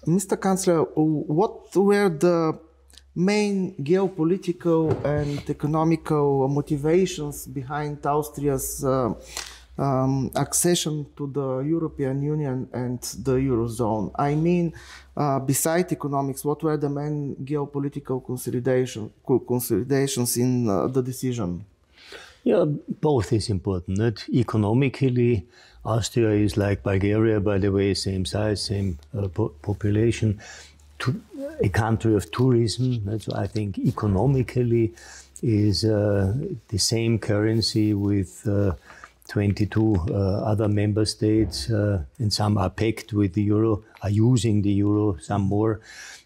Mr. Kanzler, what were the main geopolitical and economical motivations behind Austria's accession to the European Union and the eurozone? I mean, beside economics, what were the main geopolitical considerations in the decision? Yeah, both is important. Not economically, Austria is like Bulgaria, by the way, same size, same population, a country of tourism. So I think economically is the same currency with 22 other member states, and some are pegged with the euro, are using the euro, some more.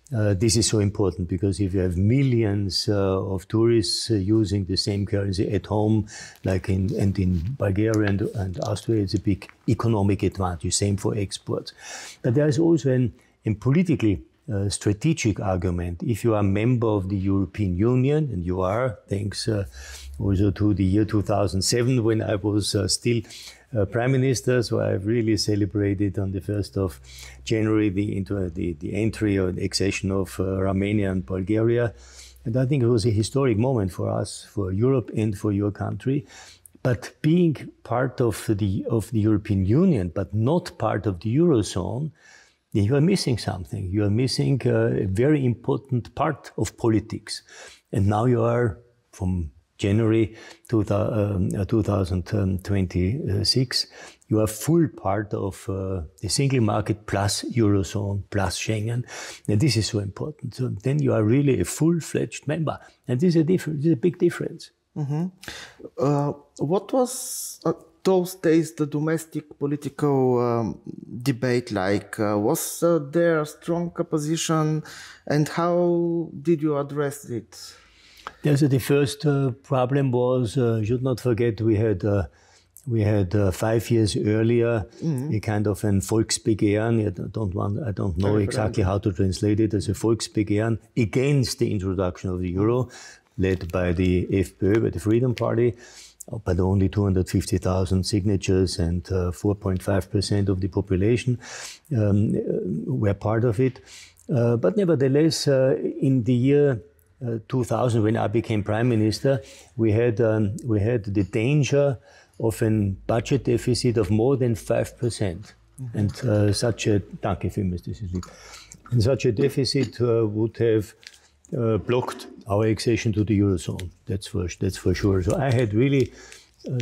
This is so important because if you have millions of tourists using the same currency at home, like in Bulgaria and Austria, it's a big economic advantage, same for exports. But there is also a politically strategic argument. If you are a member of the European Union, and you are, thanks also to the year 2007 when I was still Prime Minister, so I've really celebrated on the 1st of January the entry or the accession of Romania and Bulgaria. And I think it was a historic moment for us, for Europe and for your country. But being part of the European Union, but not part of the Eurozone, you are missing something. You are missing a very important part of politics. And now you are, from January 2026, you are full part of the single market plus Eurozone plus Schengen. And this is so important. So then you are really a full-fledged member. And this is a big difference. Mm-hmm. What was those days the domestic political debate like? Was there a strong opposition, and how did you address it? Yes, the first problem was, should not forget, we had 5 years earlier a kind of an Volksbegehren. I don't know exactly how to translate it as a Volksbegehren against the introduction of the euro, led by the FPÖ, by the Freedom Party, but only 250,000 signatures and 4.5% of the population were part of it. But nevertheless, in the year 2000, when I became Prime Minister, we had the danger of a budget deficit of more than 5%. And such a deficit would have blocked our accession to the Eurozone. That's for sure. So I had really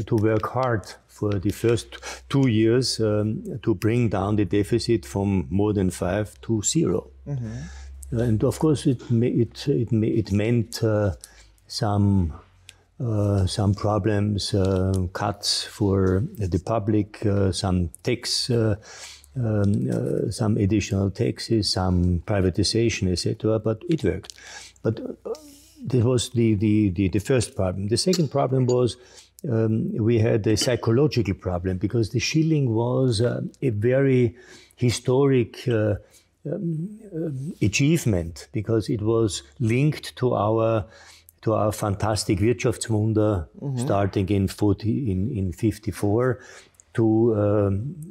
to work hard for the first 2 years to bring down the deficit from more than 5 to 0. And of course, it meant some problems, cuts for the public, some tax, some additional taxes, some privatization, etc. But it worked. But this was the first problem. The second problem was we had a psychological problem because the shilling was a very historic achievement, because it was linked to our fantastic Wirtschaftswunder starting in 54 to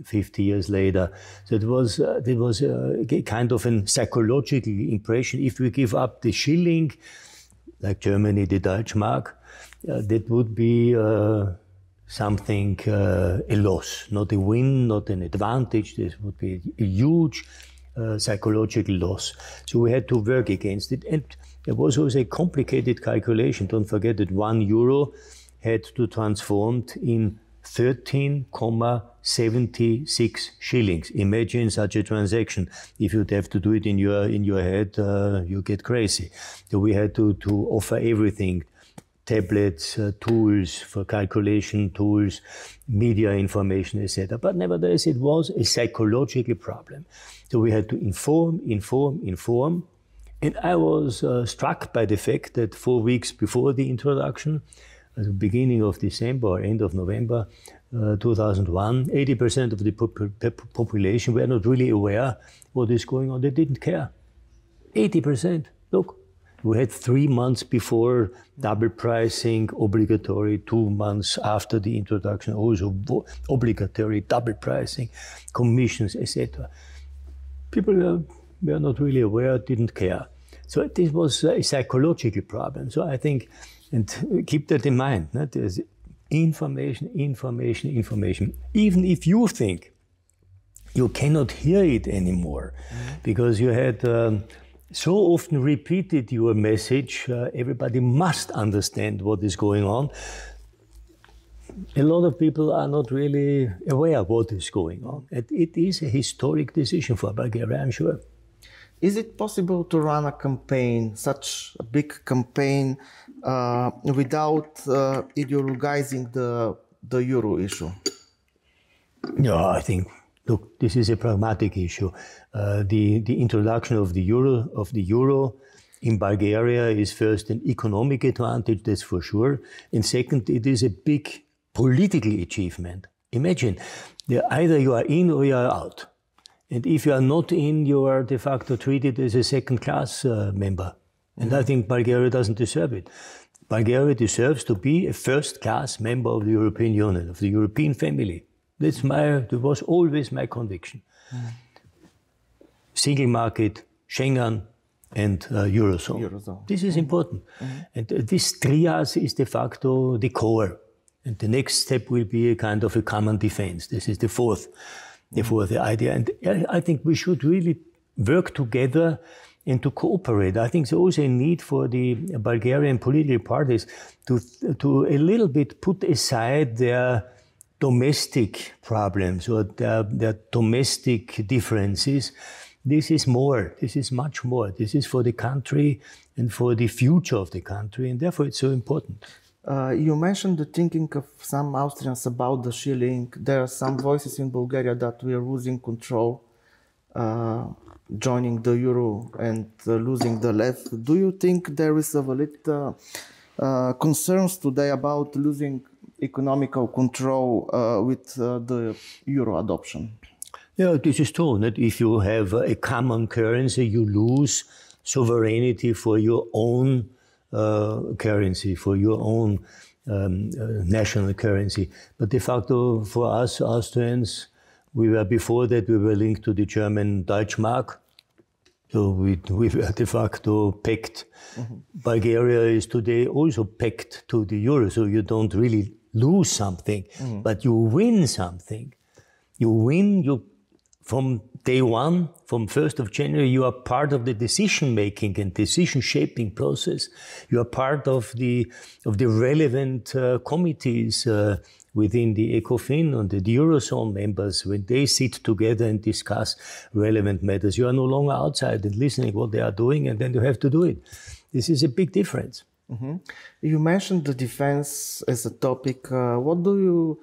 50 years later. So there was a kind of a psychological impression. If we give up the shilling, like Germany, the Deutschmark, that would be something, a loss, not a win, not an advantage. This would be a huge psychological loss. So we had to work against it. And there was also a complicated calculation. Don't forget that €1 had to transform in 13,76 shillings. Imagine such a transaction. If you'd have to do it in your head, you get crazy. So we had to offer everything. Tablets, tools for calculation, tools, media information, etc. But nevertheless, it was a psychological problem. So we had to inform. And I was struck by the fact that 4 weeks before the introduction, at the beginning of December or end of November 2001, 80% of the population were not really aware what is going on. They didn't care. 80%. Look. We had 3 months before double pricing, obligatory, 2 months after the introduction, also obligatory double pricing, commissions, etc. People were not really aware, didn't care. So this was a psychological problem. So I think, and keep that in mind, there's information, information, information. Even if you think you cannot hear it anymore, because you had so often repeated your message, everybody must understand what is going on. A lot of people are not really aware of what is going on. And it is a historic decision for Bulgaria, I'm sure. Is it possible to run a campaign, such a big campaign, without ideologizing the euro issue? No, I think, look, this is a pragmatic issue. The introduction of the euro in Bulgaria is first an economic advantage, that's for sure. And second, it is a big political achievement. Imagine, either you are in or you are out. And if you are not in, you are de facto treated as a second-class member. And I think Bulgaria doesn't deserve it. Bulgaria deserves to be a first-class member of the European Union, of the European family. That was always my conviction. Single market, Schengen, and Eurozone. This is important. And this trias is de facto the core. And the next step will be a kind of a common defense. This is the fourth idea. And I think we should really work together and to cooperate. I think there's also a need for the Bulgarian political parties to a little bit put aside their domestic problems or their domestic differences. This is more. This is much more. This is for the country and for the future of the country, and therefore it's so important. You mentioned the thinking of some Austrians about the shilling. There are some voices in Bulgaria that we are losing control, joining the euro and losing the left. Do you think there is a valid concerns today about losing economical control with the euro adoption? Yeah, this is true. That if you have a common currency, you lose sovereignty for your own currency, for your own national currency. But de facto, for us Austrians, before that we were linked to the German Deutschmark. So we were de facto pegged. Bulgaria is today also pegged to the euro. So you don't really lose something, but you win something. You win, from day one, from 1st of January, you are part of the decision-making and decision-shaping process. You are part of the relevant committees within the ECOFIN and the Eurozone members. When they sit together and discuss relevant matters, you are no longer outside and listening what they are doing, and then you have to do it. This is a big difference. You mentioned the defense as a topic. What do you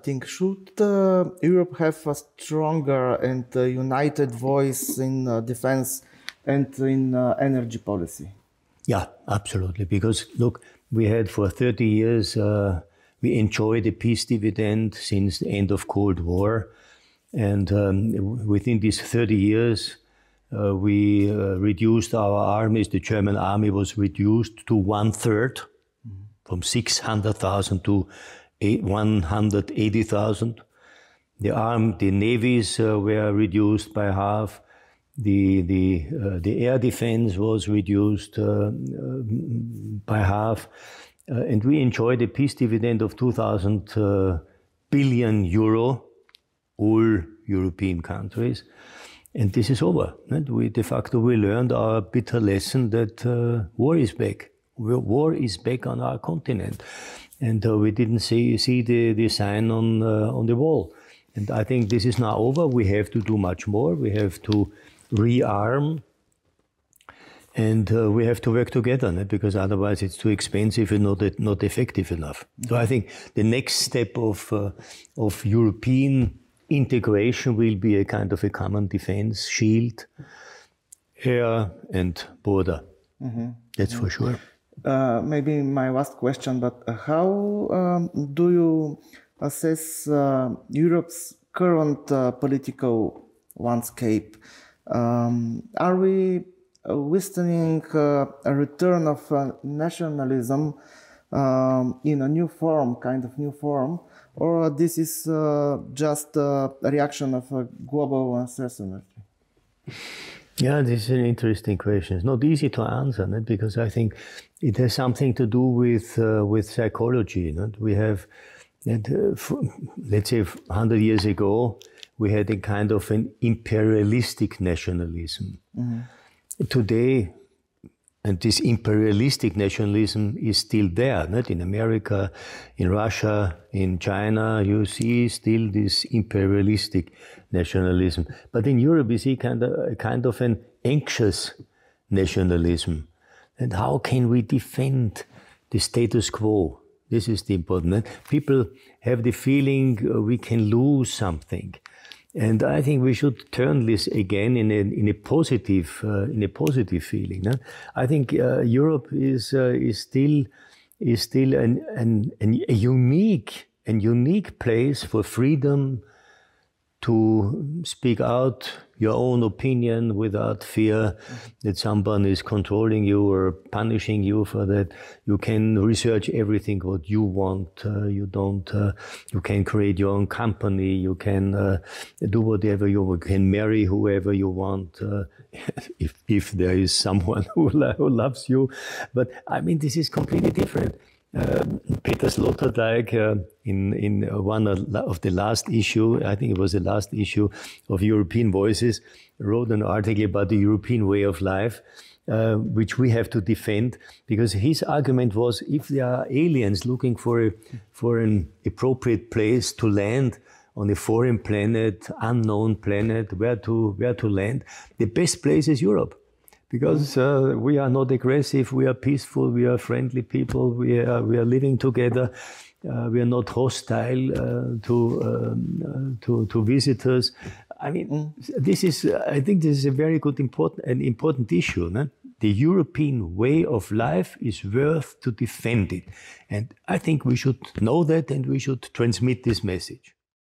think? Should Europe have a stronger and united voice in defense and in energy policy? Yeah, absolutely. Because look, we had for 30 years, we enjoyed a peace dividend since the end of Cold War. And within these 30 years, we reduced our armies. The German army was reduced to 1/3, from 600,000 to 180,000. The navies were reduced by half. The air defense was reduced by half. And we enjoyed a peace dividend of 2,000 billion euro, all European countries. And this is over. And de facto, we learned our bitter lesson that war is back. War is back on our continent. And we didn't see the sign on the wall. And I think this is now over. We have to do much more. We have to rearm. And we have to work together, because otherwise it's too expensive and not effective enough. So I think the next step of European integration will be a kind of a common defense shield, air and border. That's for sure. Maybe my last question, but how do you assess Europe's current political landscape? Are we witnessing a return of nationalism in a new form, or this is just a reaction of a global uncertainty? Yeah, this is an interesting question. It's not easy to answer, not? Because I think it has something to do with psychology. Not? We have, let's say, 100 years ago, we had a kind of an imperialistic nationalism. Today, and this imperialistic nationalism is still there, not in America, in Russia, in China. You see still this imperialistic nationalism. But in Europe, you see a kind of an anxious nationalism. And how can we defend the status quo? This is the important. People have the feeling we can lose something. And I think we should turn this again in a positive feeling. No? I think Europe is still a unique place for freedom to speak out your own opinion without fear that someone is controlling you or punishing you for that. You can research everything what you want. You can create your own company. You can do whatever you want. You can marry whoever you want, if there is someone who loves you. But I mean, this is completely different. Peter Sloterdijk, in one of the last issue, I think it was the last issue of European Voices, wrote an article about the European way of life, which we have to defend, because his argument was, if there are aliens looking for an appropriate place to land on a foreign planet, unknown planet, where to land, the best place is Europe. Because we are not aggressive, we are peaceful, we are friendly people, we are living together, we are not hostile to visitors. I mean, I think this is a very good important issue. No? The European way of life is worth to defend it, and I think we should know that, and we should transmit this message.